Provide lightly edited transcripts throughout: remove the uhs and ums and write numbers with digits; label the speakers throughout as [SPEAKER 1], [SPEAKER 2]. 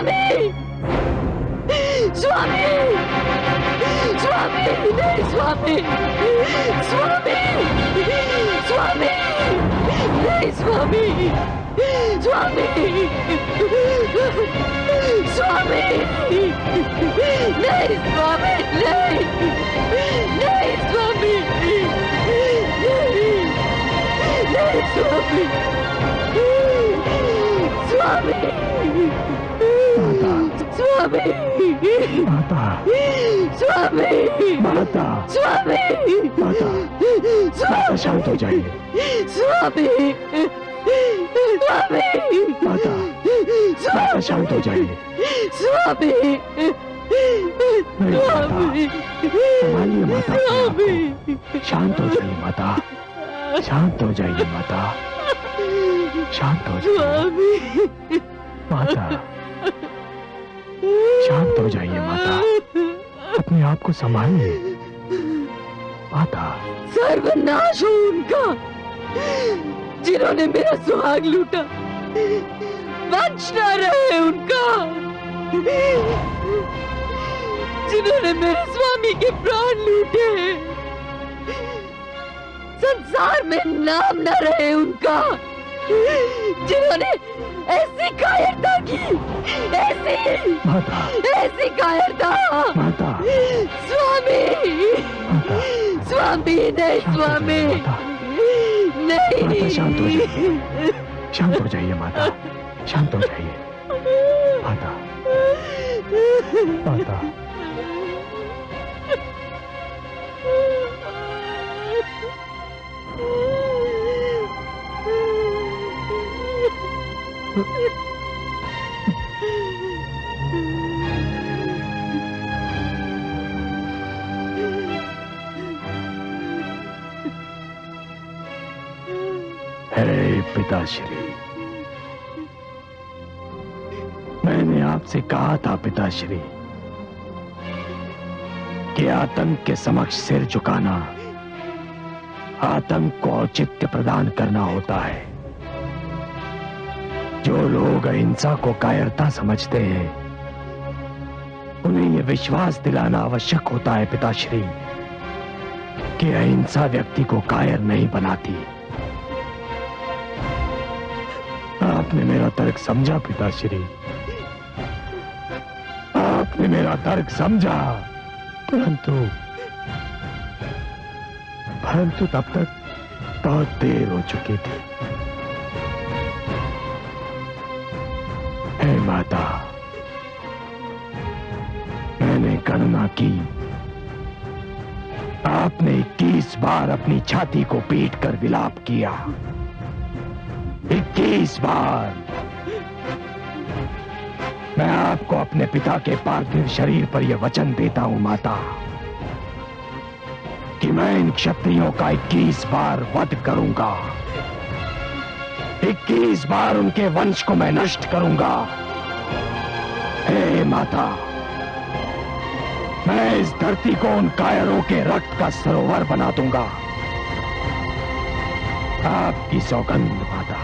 [SPEAKER 1] स्वामी, स्वामी, स्वामी, नहीं स्वामी, स्वामी, स्वामी, नहीं स्वामी, स्वामी, स्वामी, नहीं स्वामी, नहीं, नहीं स्वामी, नहीं स्वामी, स्वामी, स्वामी,
[SPEAKER 2] माता,
[SPEAKER 1] स्वामी,
[SPEAKER 2] माता,
[SPEAKER 1] स्वामी,
[SPEAKER 2] माता, माता शांत हो जाइए।
[SPEAKER 1] स्वामी, स्वामी,
[SPEAKER 2] माता, माता शांत हो जाइए।
[SPEAKER 1] स्वामी,
[SPEAKER 2] नहीं संभालिए माता अपने आप को। शांत हो जाइए माता, शांत हो जाइए माता, शांत हो जाइए माता, शांत हो जाइए माता, अपने आप को संभालिए माता।
[SPEAKER 1] सर्वनाश हो उनका जिन्होंने मेरा सुहाग लूटा, वंश न रहे उनका जिन्होंने मेरे स्वामी के प्राण लूटे, संसार में नाम न रहे उनका जिन्होंने ऐसी कायरता की, ऐसी
[SPEAKER 2] माता,
[SPEAKER 1] ऐसी कायरता।
[SPEAKER 2] माता,
[SPEAKER 1] स्वामी,
[SPEAKER 2] माता,
[SPEAKER 1] स्वामी, नहीं स्वामी, नहीं।
[SPEAKER 2] माता शांत हो जाइए, शांत हो जाइए माता, शांत हो जाइए माता, माता। हे पिताश्री, मैंने आपसे कहा था पिताश्री कि आतंक के समक्ष सिर झुकाना आतंक को औचित्य प्रदान करना होता है। जो लोग अहिंसा को कायरता समझते हैं, उन्हें यह विश्वास दिलाना आवश्यक होता है पिताश्री कि अहिंसा व्यक्ति को कायर नहीं बनाती। आपने मेरा तर्क समझा पिताश्री, आपने मेरा तर्क समझा, परंतु तब तक बहुत देर हो चुकी थी। हे माता, मैंने गणना की, आपने 21 बार अपनी छाती को पीट कर विलाप किया। 21 बार। मैं आपको अपने पिता के पार्थिव शरीर पर यह वचन देता हूं माता कि मैं इन क्षत्रियों का 21 बार वध करूंगा। 21 बार उनके वंश को मैं नष्ट करूंगा। हे माता, मैं इस धरती को उन कायरों के रक्त का सरोवर बना दूंगा। आपकी सौगंध माता,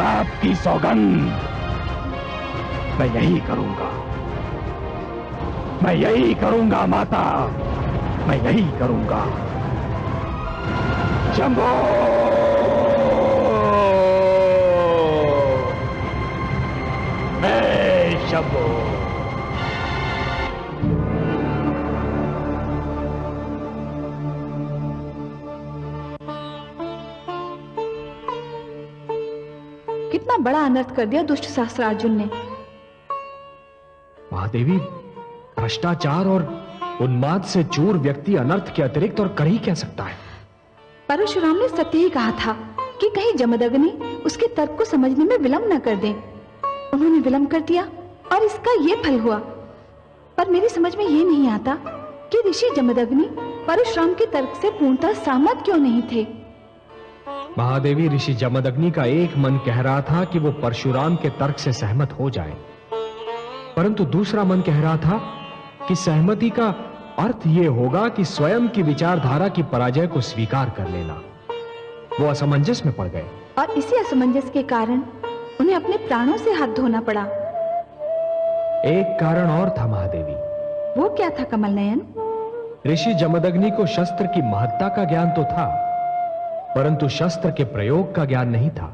[SPEAKER 2] आपकी सौगंध, मैं यही करूंगा, मैं यही करूंगा माता, मैं यही करूंगा। शंभो, मैं शंभो।
[SPEAKER 3] कितना बड़ा अनर्थ कर दिया दुष्ट सहस्त्रार्जुन ने।
[SPEAKER 4] महादेवी, भ्रष्टाचार और उन्माद से चूर व्यक्ति अनर्थ के अतिरिक्त और कर ही क्या सकता है?
[SPEAKER 3] परशुराम ने सत्य ही कहा था कि कहीं जमदग्नि उसके तर्क को समझने में विलंब न कर दें। उन्होंने विलंब कर दिया और इसका ये फल हुआ। पर मेरी समझ में ये नहीं आता कि ऋषि जमदग्नि परशुराम के तर्क से पूर्णतः सहमत क्यों नहीं थे।
[SPEAKER 4] महादेवी, ऋषि जमदग्नि का एक मन कह रहा था कि वो परशुराम के तर्क से सहमत हो जाए, परंतु दूसरा मन कह रहा था कि सहमति का अर्थ ये होगा कि स्वयं की विचारधारा की पराजय को स्वीकार कर लेना। वो असमंजस में पड़ गए
[SPEAKER 3] और इसी असमंजस के कारण उन्हें अपने प्राणों से हाथ धोना पड़ा।
[SPEAKER 4] एक कारण और था महादेवी।
[SPEAKER 3] वो क्या था कमल नयन?
[SPEAKER 4] ऋषि जमदग्नि को शस्त्र की महत्ता का ज्ञान तो था, परंतु शस्त्र के प्रयोग का ज्ञान नहीं था।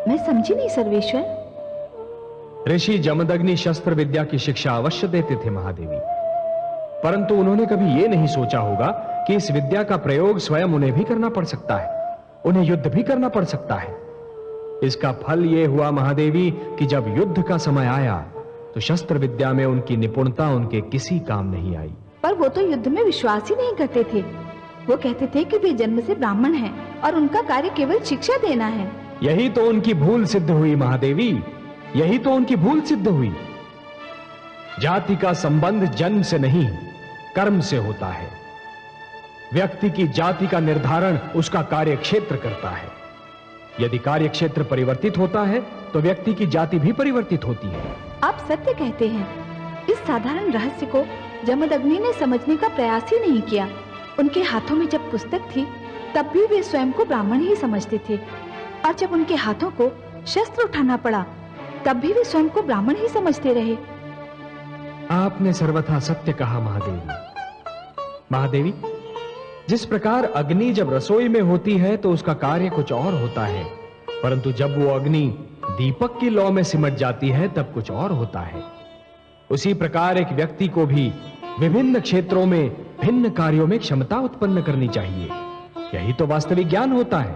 [SPEAKER 3] मैं समझी नहीं सर्वेश्वर।
[SPEAKER 4] ऋषि जमदग्नि शस्त्र विद्या की शिक्षा अवश्य देते थे महादेवी, परंतु उन्होंने कभी यह नहीं सोचा होगा कि इस विद्या का प्रयोग स्वयं उन्हें भी करना पड़ सकता है, उन्हें युद्ध भी करना पड़ सकता है। इसका फल यह हुआ महादेवी कि जब युद्ध का समय आया तो शस्त्र विद्या में उनकी निपुणता उनके किसी काम नहीं आई।
[SPEAKER 3] पर वो तो युद्ध में विश्वास ही नहीं करते थे। वो कहते थे कि वे जन्म से ब्राह्मण हैं और उनका कार्य केवल शिक्षा देना है।
[SPEAKER 4] यही तो उनकी भूल सिद्ध हुई महादेवी, यही तो उनकी भूल सिद्ध हुई। जाति का संबंध जन्म से नहीं, कर्म से होता है। व्यक्ति की जाति का निर्धारण उसका कार्य क्षेत्र करता है। यदि कार्य क्षेत्र परिवर्तित होता है तो व्यक्ति की जाति भी परिवर्तित होती है।
[SPEAKER 3] आप सत्य कहते हैं। इस साधारण रहस्य को जमदग्नि ने समझने का प्रयास ही नहीं किया। उनके हाथों में जब पुस्तक थी तब भी वे स्वयं को ब्राह्मण ही समझते थे, और जब उनके हाथों को शस्त्र उठाना पड़ा तब भी वे स्वयं को ब्राह्मण ही समझते रहे।
[SPEAKER 4] आपने सर्वथा सत्य कहा महादेवी। महादेवी, जिस प्रकार अग्नि जब रसोई में होती है तो उसका कार्य कुछ और होता है, परंतु जब वो अग्नि दीपक की लौ में सिमट जाती है तब कुछ और होता है। उसी प्रकार एक व्यक्ति को भी विभिन्न क्षेत्रों में भिन्न कार्यों में क्षमता उत्पन्न करनी चाहिए। यही तो वास्तविक ज्ञान होता है।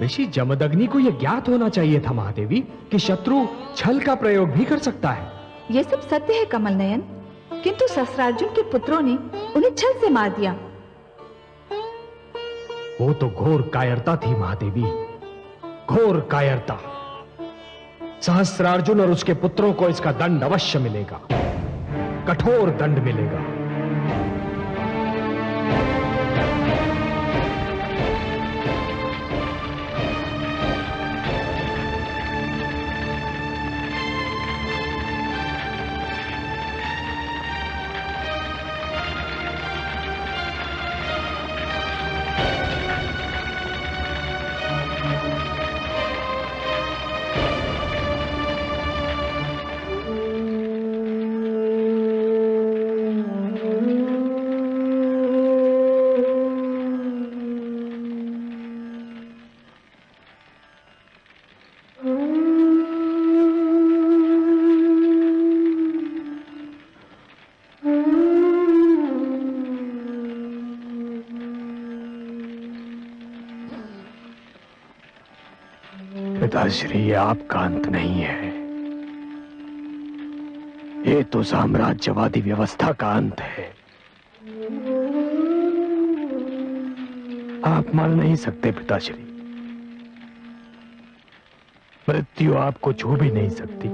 [SPEAKER 4] ऋषि जमदग्नि को यह ज्ञात होना चाहिए था महादेवी कि शत्रु छल का प्रयोग भी कर सकता है।
[SPEAKER 3] ये सब सत्य है कमल नयन, किंतु सहस्त्रार्जुन के पुत्रों ने उन्हें छल से मार दिया।
[SPEAKER 4] वो तो घोर कायरता थी महादेवी, घोर कायरता। सहस्त्रार्जुन और उसके पुत्रों को इसका दंड अवश्य मिलेगा, कठोर दंड मिलेगा।
[SPEAKER 2] पिताश्री, आपका अंत नहीं है। ये तो साम्राज्यवादी व्यवस्था का अंत है। आप मर नहीं सकते पिताश्री। मृत्यु आपको छू भी नहीं सकती,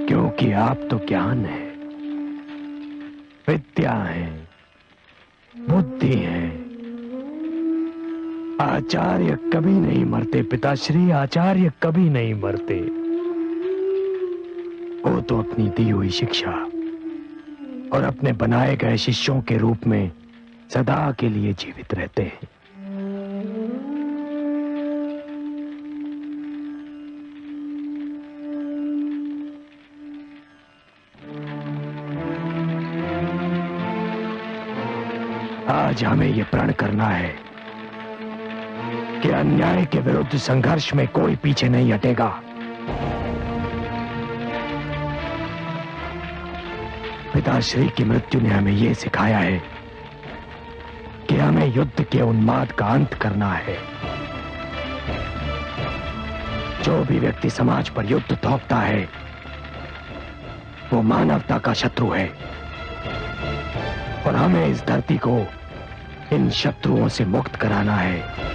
[SPEAKER 2] क्योंकि आप तो ज्ञान है, विद्या है, बुद्धि है। आचार्य कभी नहीं मरते पिताश्री, आचार्य कभी नहीं मरते। वो तो अपनी दी हुई शिक्षा और अपने बनाए गए शिष्यों के रूप में सदा के लिए जीवित रहते हैं। आज हमें यह प्रण करना है कि अन्याय के विरुद्ध संघर्ष में कोई पीछे नहीं हटेगा। पिताश्री की मृत्यु ने हमें यह सिखाया है कि हमें युद्ध के उन्माद का अंत करना है। जो भी व्यक्ति समाज पर युद्ध थोपता है वो मानवता का शत्रु है, और हमें इस धरती को इन शत्रुओं से मुक्त कराना है।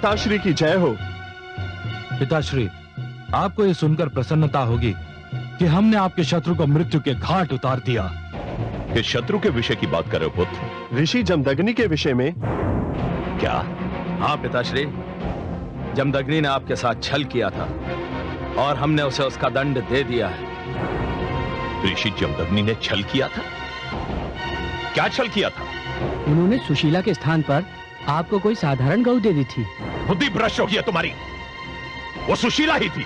[SPEAKER 5] पिताश्री की जय हो।
[SPEAKER 6] पिताश्री, आपको ये सुनकर प्रसन्नता होगी कि हमने आपके शत्रु को मृत्यु के घाट उतार दिया।
[SPEAKER 7] किस शत्रु के विषय की बात कर रहे हो पुत्र?
[SPEAKER 5] ऋषि जमदग्नि के विषय में।
[SPEAKER 7] क्या?
[SPEAKER 8] हाँ पिताश्री, जमदग्नि ने आपके साथ छल किया था और हमने उसे उसका दंड दे दिया है।
[SPEAKER 7] ऋषि जमदग्नि ने छल किया था? क्या छल किया था?
[SPEAKER 2] उन्होंने सुशीला के स्थान पर आपको कोई साधारण गऊ दे दी थी।
[SPEAKER 7] बुद्धि भ्रष्ट हो गई है तुम्हारी। वो सुशीला ही थी।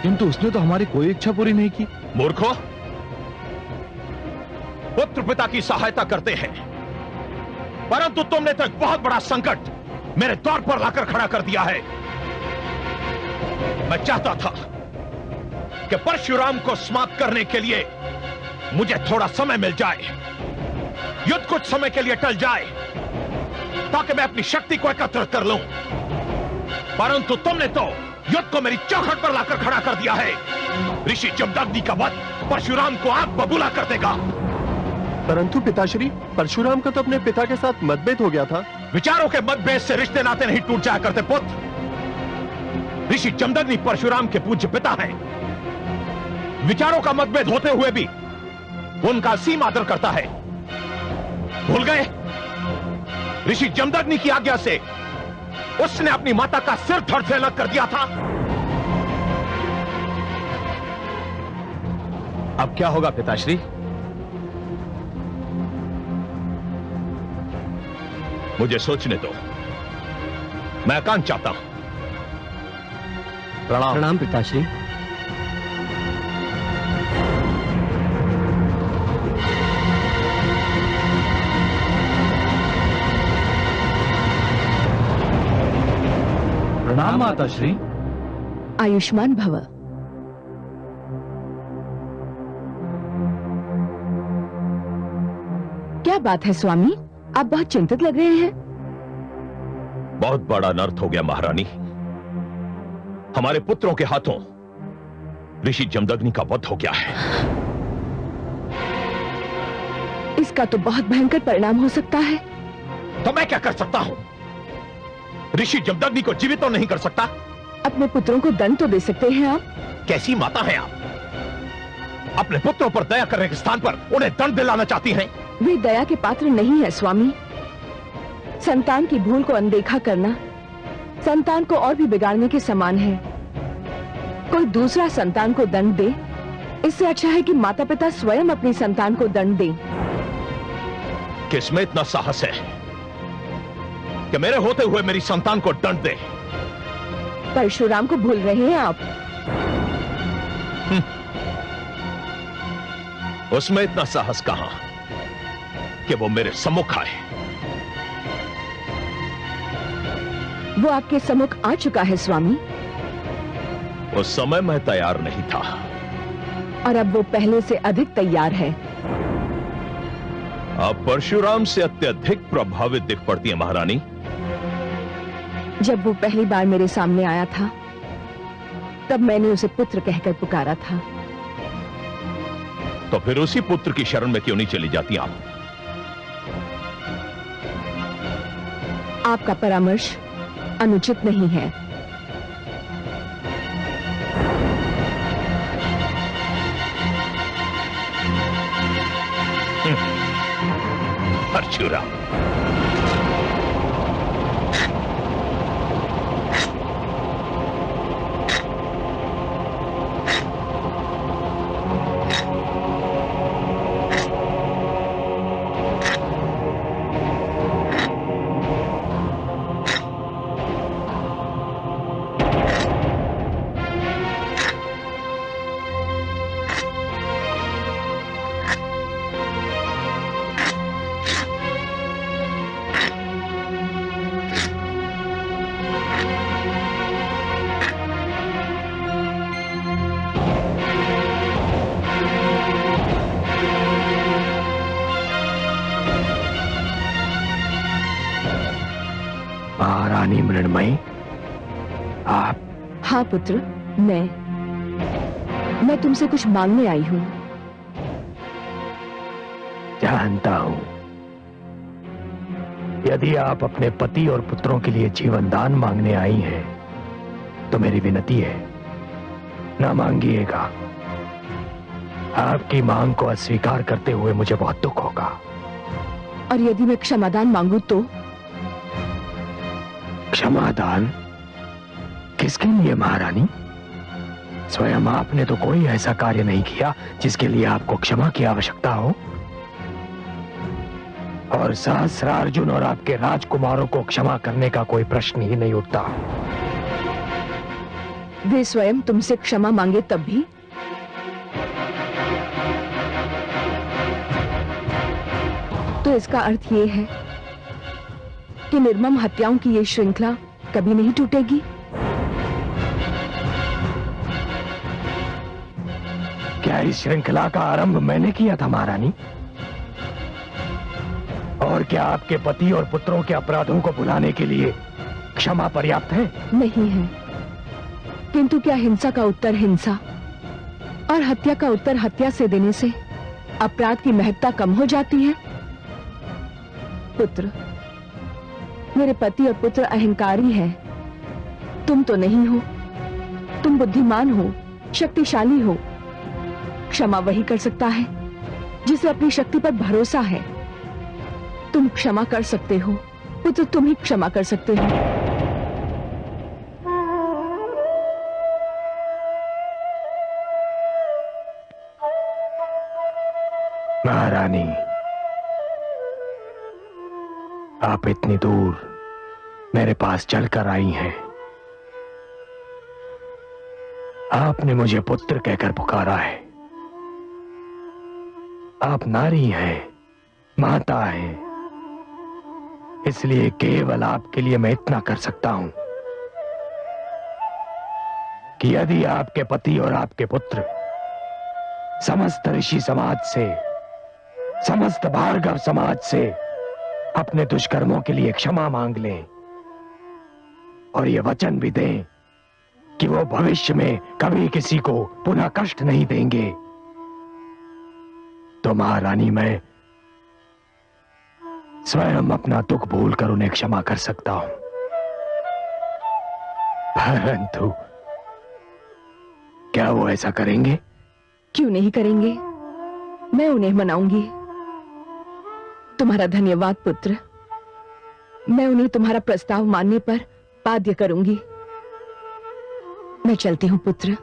[SPEAKER 6] किंतु उसने तो हमारी कोई इच्छा पूरी नहीं की।
[SPEAKER 7] मूर्खों, पुत्र पिता की सहायता करते हैं, परंतु तुमने तो एक बहुत बड़ा संकट मेरे द्वार पर लाकर खड़ा कर दिया है। मैं चाहता था कि परशुराम को समाप्त करने के लिए मुझे थोड़ा समय मिल जाए, युद्ध कुछ समय के लिए टल जाए, ताकि मैं अपनी शक्ति को एकत्र कर लूं, परंतु तुमने तो युद्ध को मेरी चौखट पर लाकर खड़ा कर दिया है। ऋषि जमदग्नि का वध परशुराम को आग बबूला कर देगा।
[SPEAKER 5] परंतु पिताश्री, परशुराम का तो अपने पिता के साथ मतभेद हो गया था।
[SPEAKER 7] विचारों के मतभेद से रिश्ते नाते नहीं टूट जाया करते पुत्र। ऋषि जमदग्नि परशुराम के पूज्य पिता हैं। विचारों का मतभेद होते हुए भी उनका असीम आदर करता है। भूल गए? ऋषि जमदग्नि की आज्ञा से उसने अपनी माता का सिर धड़ से अलग कर दिया था।
[SPEAKER 8] अब क्या होगा पिताश्री?
[SPEAKER 7] मुझे सोचने दो, मैं एकांत चाहता हूं।
[SPEAKER 8] प्रणाम।
[SPEAKER 2] प्रणाम पिताश्री।
[SPEAKER 6] प्रणाम माताश्री।
[SPEAKER 1] आयुष्मान भव। क्या बात है स्वामी, आप बहुत चिंतित लग रहे हैं।
[SPEAKER 7] बहुत बड़ा अनर्थ हो गया महारानी। हमारे पुत्रों के हाथों ऋषि जमदग्नि का वध हो गया है।
[SPEAKER 1] इसका तो बहुत भयंकर परिणाम हो सकता है।
[SPEAKER 7] तो मैं क्या कर सकता हूं? ऋषि जमदग्नि को जीवित तो नहीं कर सकता।
[SPEAKER 1] अपने पुत्रों को दंड तो दे सकते हैं आप।
[SPEAKER 7] कैसी माता हैं आप? अपने पुत्रों पर दया करने के स्थान पर उन्हें दंड दिलाना चाहती हैं।
[SPEAKER 1] वे दया के पात्र नहीं है स्वामी। संतान की भूल को अनदेखा करना संतान को और भी बिगाड़ने के समान है। कोई दूसरा संतान को दंड दे, इससे अच्छा है कि माता पिता स्वयं अपनी संतान को दंड दें।
[SPEAKER 7] किसमें इतना साहस है कि मेरे होते हुए मेरी संतान को दंड दे?
[SPEAKER 1] परशुराम को भूल रहे हैं आप।
[SPEAKER 7] उसमें इतना साहस कहां कि वो मेरे सम्मुख आए।
[SPEAKER 1] वो आपके सम्मुख आ चुका है स्वामी।
[SPEAKER 7] उस समय मैं तैयार नहीं था
[SPEAKER 1] और अब वो पहले से अधिक तैयार है।
[SPEAKER 7] आप परशुराम से अत्यधिक प्रभावित दिख पड़ती है महारानी।
[SPEAKER 1] जब वो पहली बार मेरे सामने आया था तब मैंने उसे पुत्र कहकर पुकारा था।
[SPEAKER 7] तो फिर उसी पुत्र की शरण में क्यों नहीं चली जाती आप?
[SPEAKER 1] आपका परामर्श अनुचित नहीं है।
[SPEAKER 7] परशुराम,
[SPEAKER 2] महारानी मृण्मयी, आप?
[SPEAKER 1] हाँ पुत्र, मैं तुमसे कुछ मांगने आई हूँ।
[SPEAKER 2] जानता हूं यदि आप अपने पति और पुत्रों के लिए जीवन दान मांगने आई हैं, तो मेरी विनती है, ना मांगिएगा। आपकी मांग को अस्वीकार करते हुए मुझे बहुत दुख होगा।
[SPEAKER 1] और यदि मैं क्षमादान मांगू तो?
[SPEAKER 2] क्षमादान किसके लिए महारानी? स्वयं आपने तो कोई ऐसा कार्य नहीं किया जिसके लिए आपको क्षमा की आवश्यकता हो। और सहस्रार्जुन और आपके राजकुमारों को क्षमा करने का कोई प्रश्न ही नहीं उठता।
[SPEAKER 1] वे स्वयं तुमसे क्षमा मांगे तब भी? तो इसका अर्थ ये है कि निर्मम हत्याओं की ये श्रृंखला कभी नहीं टूटेगी।
[SPEAKER 2] क्या इस श्रृंखला का आरंभ मैंने किया था महारानी? और क्या आपके पति और पुत्रों के अपराधों को भुलाने के लिए क्षमा पर्याप्त है?
[SPEAKER 1] नहीं है। किंतु क्या हिंसा का उत्तर हिंसा और हत्या का उत्तर हत्या से देने से अपराध की महत्ता कम हो जाती है? पुत्र, मेरे पति और पुत्र अहंकारी हैं। तुम तो नहीं हो। तुम बुद्धिमान हो, शक्तिशाली हो। क्षमा वही कर सकता है जिसे अपनी शक्ति पर भरोसा है। तुम क्षमा कर सकते हो पुत्र, तुम ही क्षमा कर सकते हो।
[SPEAKER 2] महारानी, आप इतनी दूर मेरे पास चलकर आई हैं। आपने मुझे पुत्र कहकर पुकारा है। आप नारी हैं, माता हैं, इसलिए केवल आपके लिए मैं इतना कर सकता हूं कि यदि आपके पति और आपके पुत्र समस्त ऋषि समाज से, समस्त भार्गव समाज से अपने दुष्कर्मों के लिए क्षमा मांग लें और ये वचन भी दें कि वो भविष्य में कभी किसी को पुनः कष्ट नहीं देंगे, तो महारानी मैं स्वयं अपना दुख भूलकर उन्हें क्षमा कर सकता हूं। परंतु क्या वो ऐसा करेंगे?
[SPEAKER 1] क्यों नहीं करेंगे? मैं उन्हें मनाऊंगी। तुम्हारा धन्यवाद पुत्र। मैं उन्हें तुम्हारा प्रस्ताव मानने पर बाध्य करूंगी। मैं चलती हूं पुत्र।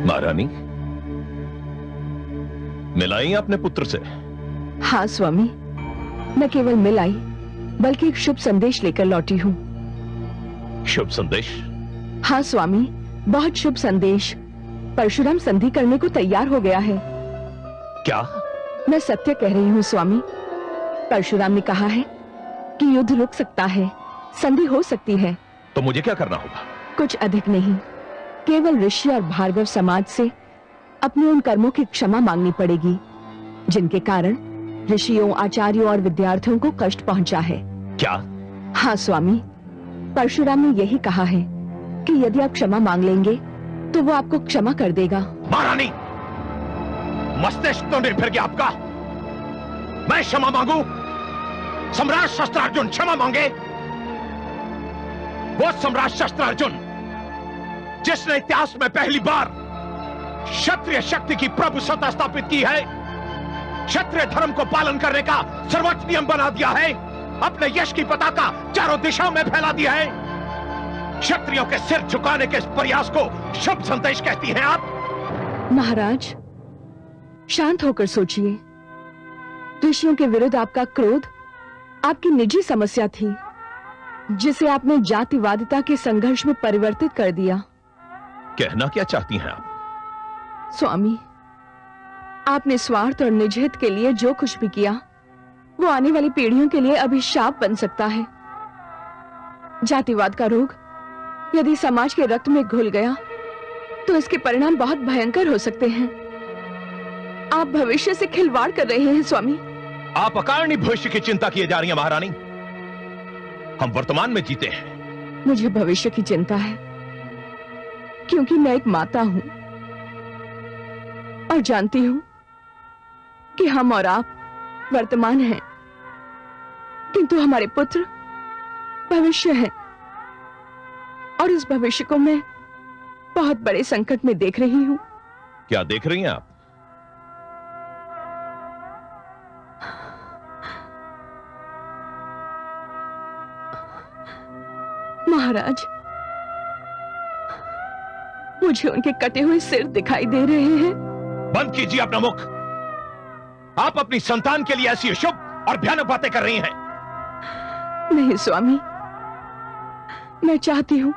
[SPEAKER 7] महारानी, मिलाई अपने पुत्र से?
[SPEAKER 1] हाँ स्वामी, न केवल मिल आई बल्कि एक शुभ संदेश लेकर लौटी हूँ।
[SPEAKER 7] शुभ संदेश?
[SPEAKER 1] हाँ स्वामी, बहुत शुभ संदेश। परशुराम संधि करने को तैयार हो गया है।
[SPEAKER 7] क्या?
[SPEAKER 1] मैं सत्य कह रही हूँ स्वामी। परशुराम ने कहा है कि युद्ध रुक सकता है, संधि हो सकती है।
[SPEAKER 7] तो मुझे क्या करना होगा?
[SPEAKER 1] कुछ अधिक नहीं, केवल ऋषि और भार्गव समाज से अपने उन कर्मों की क्षमा मांगनी पड़ेगी जिनके कारण ऋषियों, आचार्यों और विद्यार्थियों को कष्ट पहुंचा है।
[SPEAKER 7] क्या?
[SPEAKER 1] हाँ स्वामी, परशुराम ने यही कहा है कि यदि आप क्षमा मांग लेंगे तो वो आपको क्षमा कर देगा।
[SPEAKER 7] महारानी, मस्तिष्क तो निर्भर गया आपका। मैं क्षमा मांगू? सम्राट शस्त्रार्जुन क्षमा मांगे? वो सम्राट शस्त्रार्जुन जिसने इतिहास में पहली बार क्षत्रिय शक्ति की प्रभुसत्ता स्थापित की है, क्षत्रिय धर्म को पालन करने का सर्वोच्च नियम बना दिया है, अपने यश की पताका चारों दिशाओं में फैला दिया है। क्षत्रियों के सिर झुकाने के इस प्रयास को शुभ संदेश कहती हैं आप?
[SPEAKER 1] महाराज, शांत होकर सोचिए। ऋषियों के विरुद्ध आपका क्रोध आपकी निजी समस्या थी जिसे आपने जातिवादिता के संघर्ष में परिवर्तित कर दिया।
[SPEAKER 7] कहना क्या चाहती हैं आप?
[SPEAKER 1] स्वामी, आपने स्वार्थ और निजहित के लिए जो कुछ भी किया वो आने वाली पीढ़ियों के लिए अभिशाप बन सकता है। जातिवाद का रोग यदि समाज के रक्त में घुल गया तो इसके परिणाम बहुत भयंकर हो सकते हैं। आप भविष्य से खिलवाड़ कर रहे हैं स्वामी।
[SPEAKER 7] आप अकारणीय भविष्य की चिंता किए जा रही हैं महारानी। हम वर्तमान में जीते हैं।
[SPEAKER 1] मुझे भविष्य की चिंता है क्योंकि मैं एक माता हूं और जानती हूं कि हम और आप वर्तमान हैं, किंतु हमारे पुत्र भविष्य हैं और इस भविष्य को मैं बहुत बड़े संकट में देख रही हूं।
[SPEAKER 7] क्या देख रही हैं आप?
[SPEAKER 1] महाराज, मुझे उनके कटे हुए सिर दिखाई दे रहे हैं।
[SPEAKER 7] बंद कीजिए अपना मुख। आप अपनी संतान के लिए ऐसी अशुभ और भयानक बातें कर रही हैं।
[SPEAKER 1] नहीं स्वामी, मैं चाहती हूं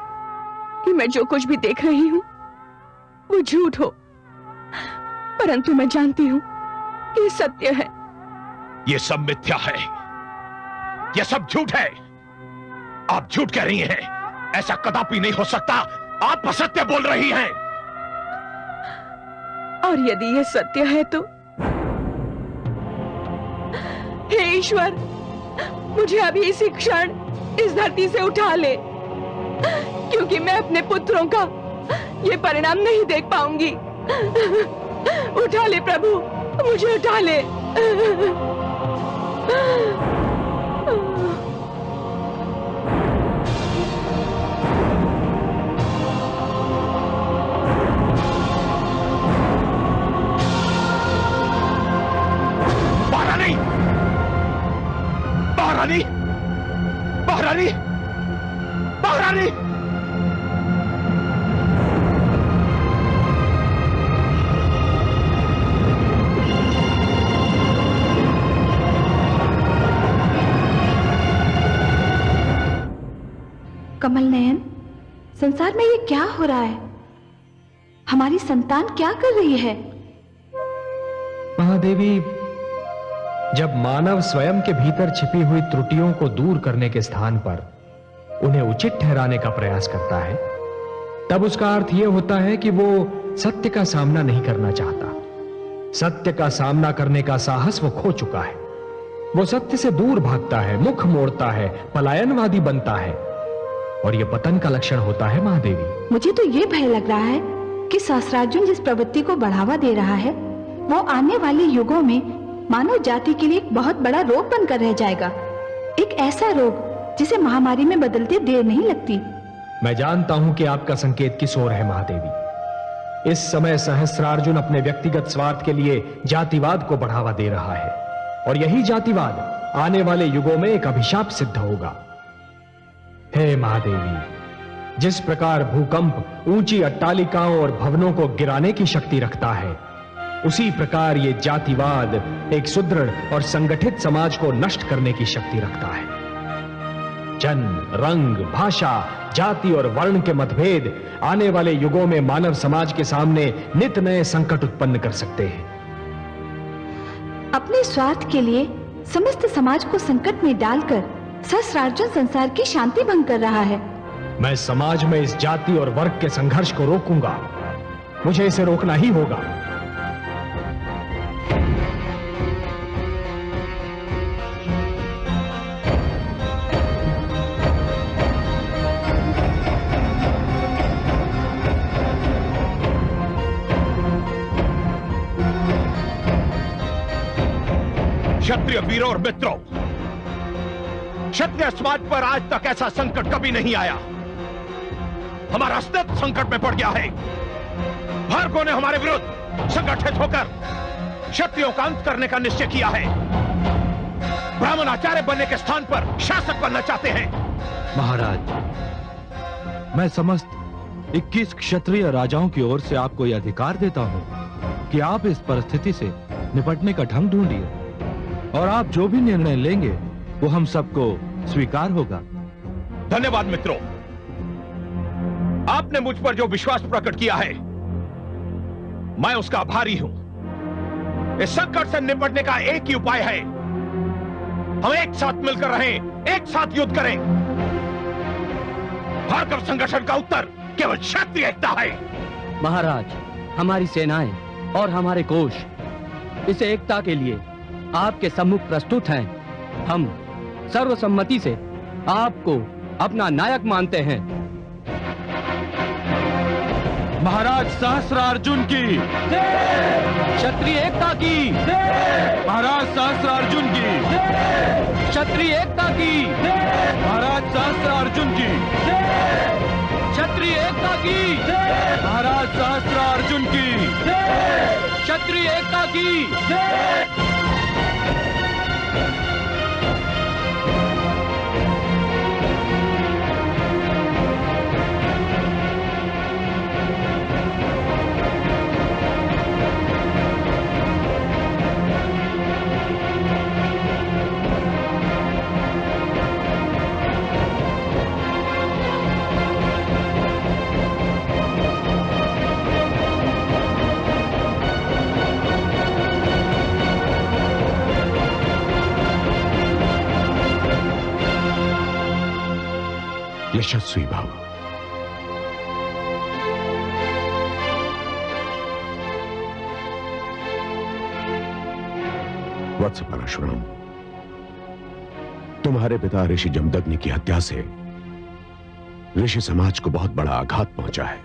[SPEAKER 1] कि मैं जो कुछ भी देख रही हूं वो झूठ हो, परंतु मैं जानती हूं कि सत्य है।
[SPEAKER 7] ये सब मिथ्या है, ये सब झूठ है। आप झूठ कह रही हैं। ऐसा कदापि नहीं हो सकता। आप असत्य बोल रही हैं।
[SPEAKER 1] और यदि ये सत्य है तो हे ईश्वर, मुझे अभी इसी क्षण इस धरती से उठा ले, क्योंकि मैं अपने पुत्रों का ये परिणाम नहीं देख पाऊंगी। उठा ले प्रभु, मुझे उठा ले।
[SPEAKER 7] महारानी, महारानी, महारानी,
[SPEAKER 3] कमल नयन, संसार में ये क्या हो रहा है? हमारी संतान क्या कर रही है?
[SPEAKER 4] महादेवी, जब मानव स्वयं के भीतर छिपी हुई त्रुटियों को दूर करने के स्थान पर उन्हें उचित ठहराने का प्रयास करता है, तब उसका अर्थ यह होता है कि वो सत्य का सामना नहीं करना चाहता। सत्य का सामना करने का साहस वो खो चुका है। वो सत्य से दूर भागता है, मुख मोड़ता है, पलायनवादी बनता है, और यह पतन का लक्षण होता है। महादेवी,
[SPEAKER 3] मुझे तो ये भय लग रहा है कि सहस्रार्जुन जिस प्रवृत्ति को बढ़ावा दे रहा है वो आने वाले युगों में मानव जाति के लिए एक बहुत बड़ा रोग बनकर रह जाएगा। एक ऐसा रोग जिसे महामारी में बदलते देर नहीं लगती।
[SPEAKER 4] मैं जानता हूं कि आपका संकेत किस ओर है महादेवी। इस समय सहस्रार्जुन अपने व्यक्तिगत स्वार्थ के लिए जातिवाद को बढ़ावा दे रहा है, और यही जातिवाद आने वाले युगों में एक अभिशाप सिद्ध होगा। हे महादेवी, जिस प्रकार भूकंप ऊंची अट्टालिकाओं और भवनों को गिराने की शक्ति रखता है, उसी प्रकार ये जातिवाद एक सुदृढ़ और संगठित समाज को नष्ट करने की शक्ति रखता है। जन्म, रंग, भाषा, जाति और वर्ण के मतभेद आने वाले युगों में मानव समाज के सामने नित नए संकट उत्पन्न कर सकते हैं।
[SPEAKER 3] अपने स्वार्थ के लिए समस्त समाज को संकट में डालकर सहस्रार्जुन संसार की शांति भंग कर रहा है।
[SPEAKER 4] मैं समाज में इस जाति और वर्ग के संघर्ष को रोकूंगा। मुझे इसे रोकना ही होगा।
[SPEAKER 7] क्षत्रिय वीरों और मित्रों, क्षत्रिय समाज पर आज तक ऐसा संकट कभी नहीं आया। हमारा अस्तित्व संकट में पड़ गया है। भारकों ने हमारे विरुद्ध संगठित होकर क्षत्रियों का अंत करने का निश्चय किया है। ब्राह्मण आचार्य बनने के स्थान पर शासक बनना चाहते हैं।
[SPEAKER 6] महाराज, मैं समस्त 21 क्षत्रिय राजाओं की ओर से आपको यह अधिकार देता हूं कि आप इस परिस्थिति से निपटने का ढंग ढूंढिए, और आप जो भी निर्णय लेंगे वो हम सबको स्वीकार होगा।
[SPEAKER 7] धन्यवाद मित्रों, आपने मुझ पर जो विश्वास प्रकट किया है, मैं उसका आभारी हूं। इस संकट से निपटने का एक ही उपाय है हम एक साथ मिलकर रहें, एक साथ युद्ध करें। भार्गव संगठन का उत्तर केवल क्षत्रिय एकता है।
[SPEAKER 9] महाराज, हमारी सेनाएं और हमारे कोष इस एकता के लिए आपके सम्मुख प्रस्तुत हैं। हम सर्वसम्मति से आपको अपना नायक मानते हैं।
[SPEAKER 6] महाराज सहस्त्रार्जुन की,
[SPEAKER 9] क्षत्रिय एकता की,
[SPEAKER 6] महाराज सहस्त्रार्जुन की,
[SPEAKER 9] क्षत्रिय एकता की,
[SPEAKER 6] महाराज सहस्त्रार्जुन की,
[SPEAKER 9] क्षत्रिय एकता की,
[SPEAKER 6] महाराज सहस्त्रार्जुन की,
[SPEAKER 9] क्षत्रिय एकता की।
[SPEAKER 10] यशस्वी भव। वत्स परशुराम, तुम्हारे पिता ऋषि जमदग्नि की हत्या से ऋषि समाज को बहुत बड़ा आघात पहुंचा है,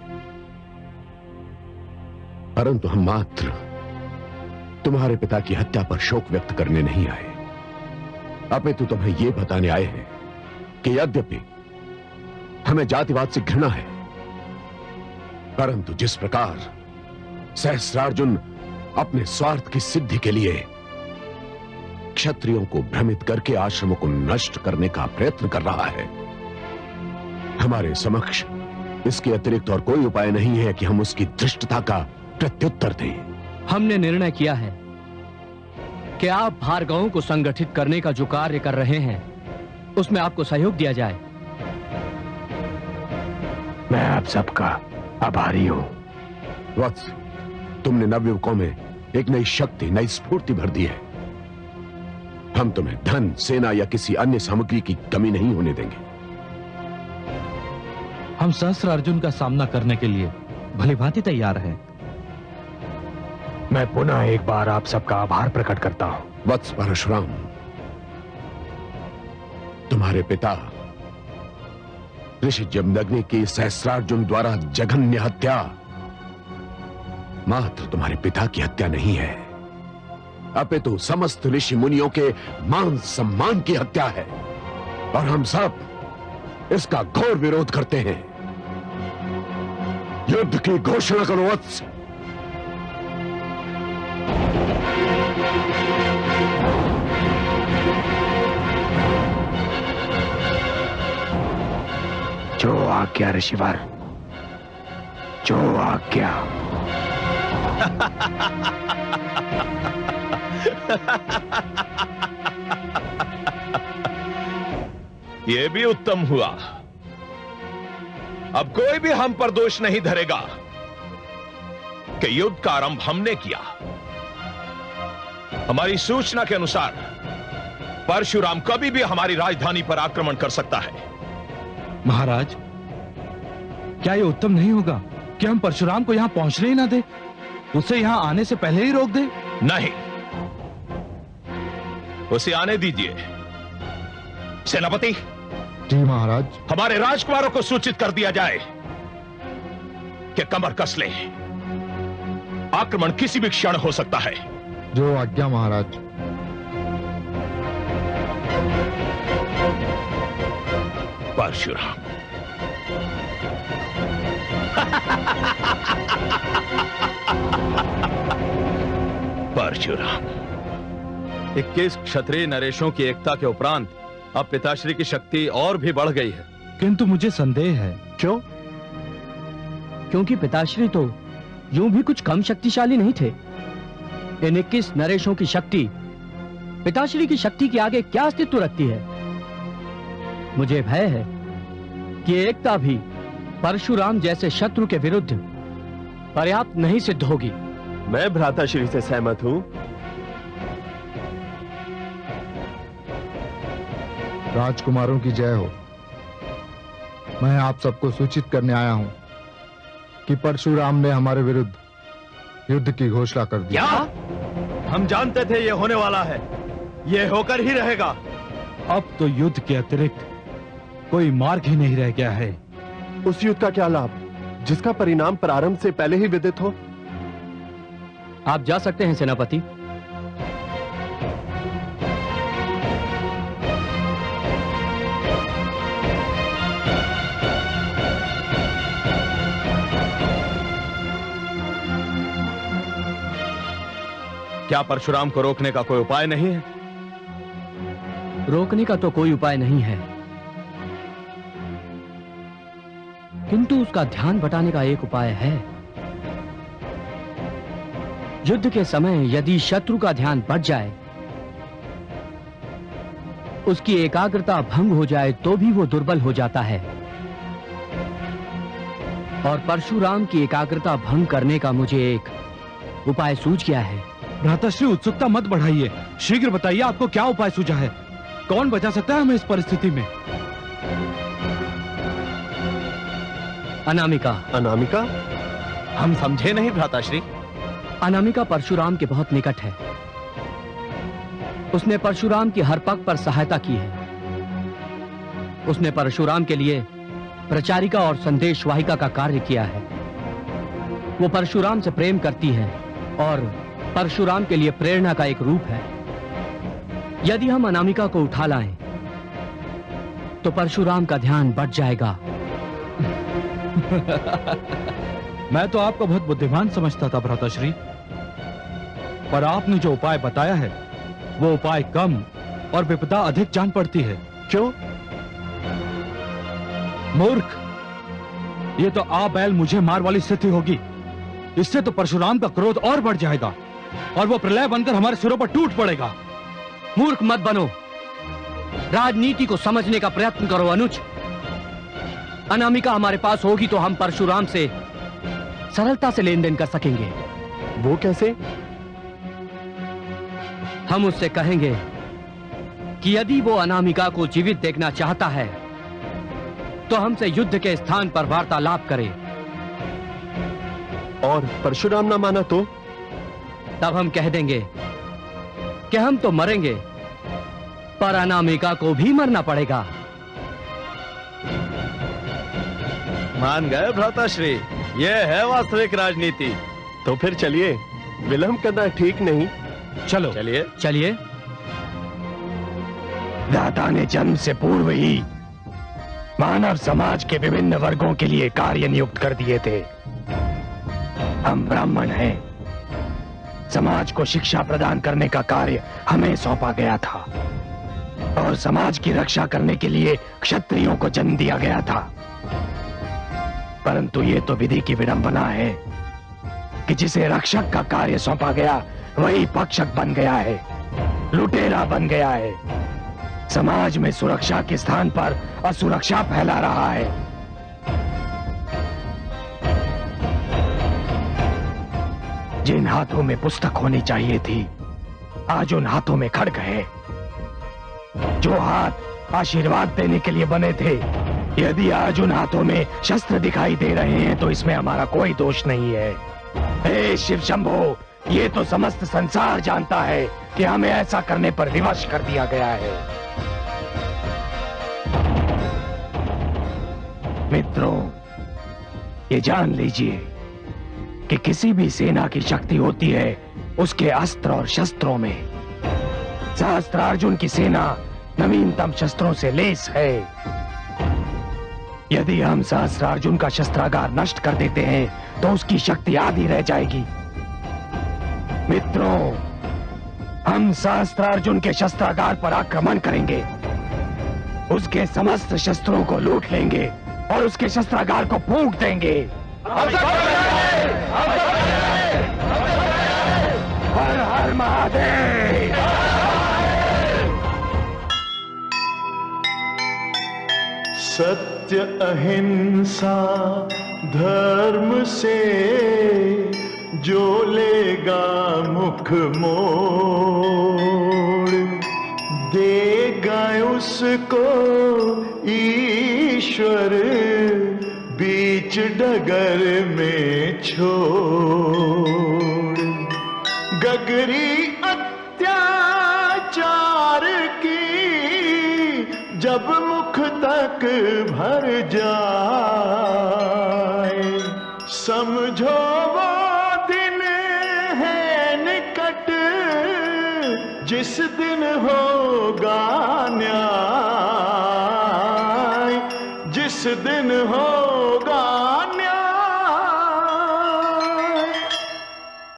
[SPEAKER 10] परंतु हम मात्र तुम्हारे पिता की हत्या पर शोक व्यक्त करने नहीं आए, अपितु तुम्हें यह बताने आए हैं कि यद्यपि हमें जातिवाद से घृणा है, परंतु जिस प्रकार सहस्त्रार्जुन अपने स्वार्थ की सिद्धि के लिए क्षत्रियों को भ्रमित करके आश्रमों को नष्ट करने का प्रयत्न कर रहा है, हमारे समक्ष इसके अतिरिक्त और कोई उपाय नहीं है कि हम उसकी धृष्टता का प्रत्युत्तर दें।
[SPEAKER 9] हमने निर्णय किया है कि आप भार्गवों को संगठित करने का जो कार्य कर रहे हैं उसमें आपको सहयोग दिया जाए।
[SPEAKER 2] मैं आप सबका आभारी हूं।
[SPEAKER 10] वत्स, तुमने नवयुवकों में एक नई शक्ति, नई स्फूर्ति भर दी है। हम तुम्हें धन, सेना या किसी अन्य सामग्री की कमी नहीं होने देंगे।
[SPEAKER 6] हम सहस्त्रार्जुन का सामना करने के लिए भलीभांति तैयार हैं।
[SPEAKER 2] मैं पुनः एक बार आप सबका आभार प्रकट करता हूं।
[SPEAKER 10] वत्स परशुराम, तुम्हारे पिता ऋषि जमदग्नि की सहस्त्रार्जुन द्वारा जघन्य हत्या मात्र तुम्हारे पिता की हत्या नहीं है, अपितु समस्त ऋषि मुनियों के मान सम्मान की हत्या है, और हम सब इसका घोर विरोध करते हैं। युद्ध की घोषणा करो वत्स।
[SPEAKER 2] जो आज्ञा ऋषिवर, जो आज्ञा।
[SPEAKER 7] यह भी उत्तम हुआ। अब कोई भी हम पर दोष नहीं धरेगा कि युद्ध का आरंभ हमने किया। हमारी सूचना के अनुसार परशुराम कभी भी हमारी राजधानी पर आक्रमण कर सकता है।
[SPEAKER 6] महाराज, क्या यह उत्तम नहीं होगा कि हम परशुराम को यहां पहुंचने ही ना दे, उसे यहां आने से पहले ही रोक दे?
[SPEAKER 7] नहीं, उसे आने दीजिए। सेनापति।
[SPEAKER 6] जी महाराज।
[SPEAKER 7] हमारे राजकुमारों को सूचित कर दिया जाए कि कमर कस ले, आक्रमण किसी भी क्षण हो सकता है।
[SPEAKER 6] जो आज्ञा महाराज।
[SPEAKER 7] परशुराम। परशुराम।
[SPEAKER 8] 21 क्षत्रिय नरेशों की एकता के उपरांत अब पिताश्री की शक्ति और भी बढ़ गई है।
[SPEAKER 6] किंतु मुझे संदेह है।
[SPEAKER 9] क्यों? क्योंकि पिताश्री तो यूं भी कुछ कम शक्तिशाली नहीं थे। इन 21 नरेशों की शक्ति पिताश्री की शक्ति के आगे क्या अस्तित्व रखती है? मुझे भय है कि एकता भी परशुराम जैसे शत्रु के विरुद्ध पर्याप्त नहीं सिद्ध होगी।
[SPEAKER 5] मैं भ्राताश्री से सहमत हूं।
[SPEAKER 6] राजकुमारों की जय हो। मैं आप सबको सूचित करने आया हूं कि परशुराम ने हमारे विरुद्ध युद्ध की घोषणा कर दी।
[SPEAKER 8] क्या? हम जानते थे ये होने वाला है, ये होकर ही रहेगा।
[SPEAKER 6] अब तो युद्ध के अतिरिक्त कोई मार्ग ही नहीं रह गया है।
[SPEAKER 5] उस युद्ध का क्या लाभ जिसका परिणाम प्रारंभ से पहले ही विदित हो?
[SPEAKER 9] आप जा सकते हैं सेनापति।
[SPEAKER 8] क्या परशुराम को रोकने का कोई उपाय नहीं है?
[SPEAKER 9] रोकने का तो कोई उपाय नहीं है, किंतु उसका ध्यान बटाने का एक उपाय है। युद्ध के समय यदि शत्रु का ध्यान बढ़ जाए, उसकी एकाग्रता भंग हो जाए, तो भी वो दुर्बल हो जाता है। और परशुराम की एकाग्रता भंग करने का मुझे एक उपाय सूझ गया है।
[SPEAKER 6] भ्राताश्री, उत्सुकता मत बढ़ाइए, शीघ्र बताइए आपको क्या उपाय सूझा है। कौन बचा सकता है हमें इस परिस्थिति में?
[SPEAKER 9] अनामिका।
[SPEAKER 5] अनामिका?
[SPEAKER 8] हम समझे नहीं भ्राताश्री।
[SPEAKER 9] अनामिका परशुराम के बहुत निकट है। उसने परशुराम की हर पग पर सहायता की है। उसने परशुराम के लिए प्रचारिका और संदेशवाहिका का कार्य किया है। वो परशुराम से प्रेम करती है और परशुराम के लिए प्रेरणा का एक रूप है। यदि हम अनामिका को उठा लाएं, तो परशुराम का ध्यान बढ़ जाएगा।
[SPEAKER 6] मैं तो आपको बहुत बुद्धिमान समझता था भ्राताश्री, पर आपने जो उपाय बताया है वो उपाय कम और विपदा अधिक जान पड़ती है।
[SPEAKER 5] क्यों?
[SPEAKER 6] मूर्ख, ये तो आ बैल मुझे मार वाली स्थिति होगी। इससे तो परशुराम का क्रोध और बढ़ जाएगा और वो प्रलय बनकर हमारे सिरों पर टूट पड़ेगा।
[SPEAKER 9] मूर्ख मत बनो, राजनीति को समझने का प्रयत्न करो अनुज। अनामिका हमारे पास होगी तो हम परशुराम से सरलता से लेन देन कर सकेंगे।
[SPEAKER 5] वो कैसे?
[SPEAKER 9] हम उससे कहेंगे कि यदि वो अनामिका को जीवित देखना चाहता है तो हमसे युद्ध के स्थान पर वार्तालाप करे।
[SPEAKER 5] और परशुराम ना माना तो?
[SPEAKER 9] तब हम कह देंगे कि हम तो मरेंगे, पर अनामिका को भी मरना पड़ेगा।
[SPEAKER 8] मान गए भ्राताश्री, यह है वास्तविक राजनीति।
[SPEAKER 5] तो फिर चलिए, विलंब करना ठीक नहीं।
[SPEAKER 6] चलो
[SPEAKER 8] चलिए
[SPEAKER 9] चलिए।
[SPEAKER 2] दाता ने जन्म से पूर्व ही मानव समाज के विभिन्न वर्गों के लिए कार्य नियुक्त कर दिए थे। हम ब्राह्मण हैं, समाज को शिक्षा प्रदान करने का कार्य हमें सौंपा गया था और समाज की रक्षा करने के लिए क्षत्रियों को जन्म दिया गया था। परंतु ये तो विधि की विडंबना है कि जिसे रक्षक का कार्य सौंपा गया वही भक्षक बन गया है, लुटेरा बन गया है। समाज में सुरक्षा के स्थान पर असुरक्षा फैला रहा है। जिन हाथों में पुस्तक होनी चाहिए थी, आज उन हाथों में खड्ग है। जो हाथ आशीर्वाद देने के लिए बने थे, यदि आज उन हाथों में शस्त्र दिखाई दे रहे हैं तो इसमें हमारा कोई दोष नहीं है। हे शिव शंभो, ये तो समस्त संसार जानता है कि हमें ऐसा करने पर विवश कर दिया गया है। मित्रों, ये जान लीजिए कि किसी भी सेना की शक्ति होती है उसके अस्त्र और शस्त्रों में। सहस्त्रार्जुन की सेना नवीनतम शस्त्रों से लेस है। यदि हम सहस्त्रार्जुन का शस्त्रागार नष्ट कर देते हैं तो उसकी शक्ति आधी रह जाएगी। मित्रों, हम सहस्त्रार्जुन के शस्त्रागार पर आक्रमण करेंगे, उसके समस्त शस्त्रों को लूट लेंगे और उसके शस्त्रागार को फूंक देंगे। हर हर महादेव।
[SPEAKER 11] सत्य अहिंसा धर्म से जो लेगा मुख मोड़, देगा उसको ईश्वर बीच डगर में छोड़। गगरी अत्याचार की जब मुख तक भर जाए, समझो वो दिन है निकट जिस दिन होगा न्याय, जिस दिन हो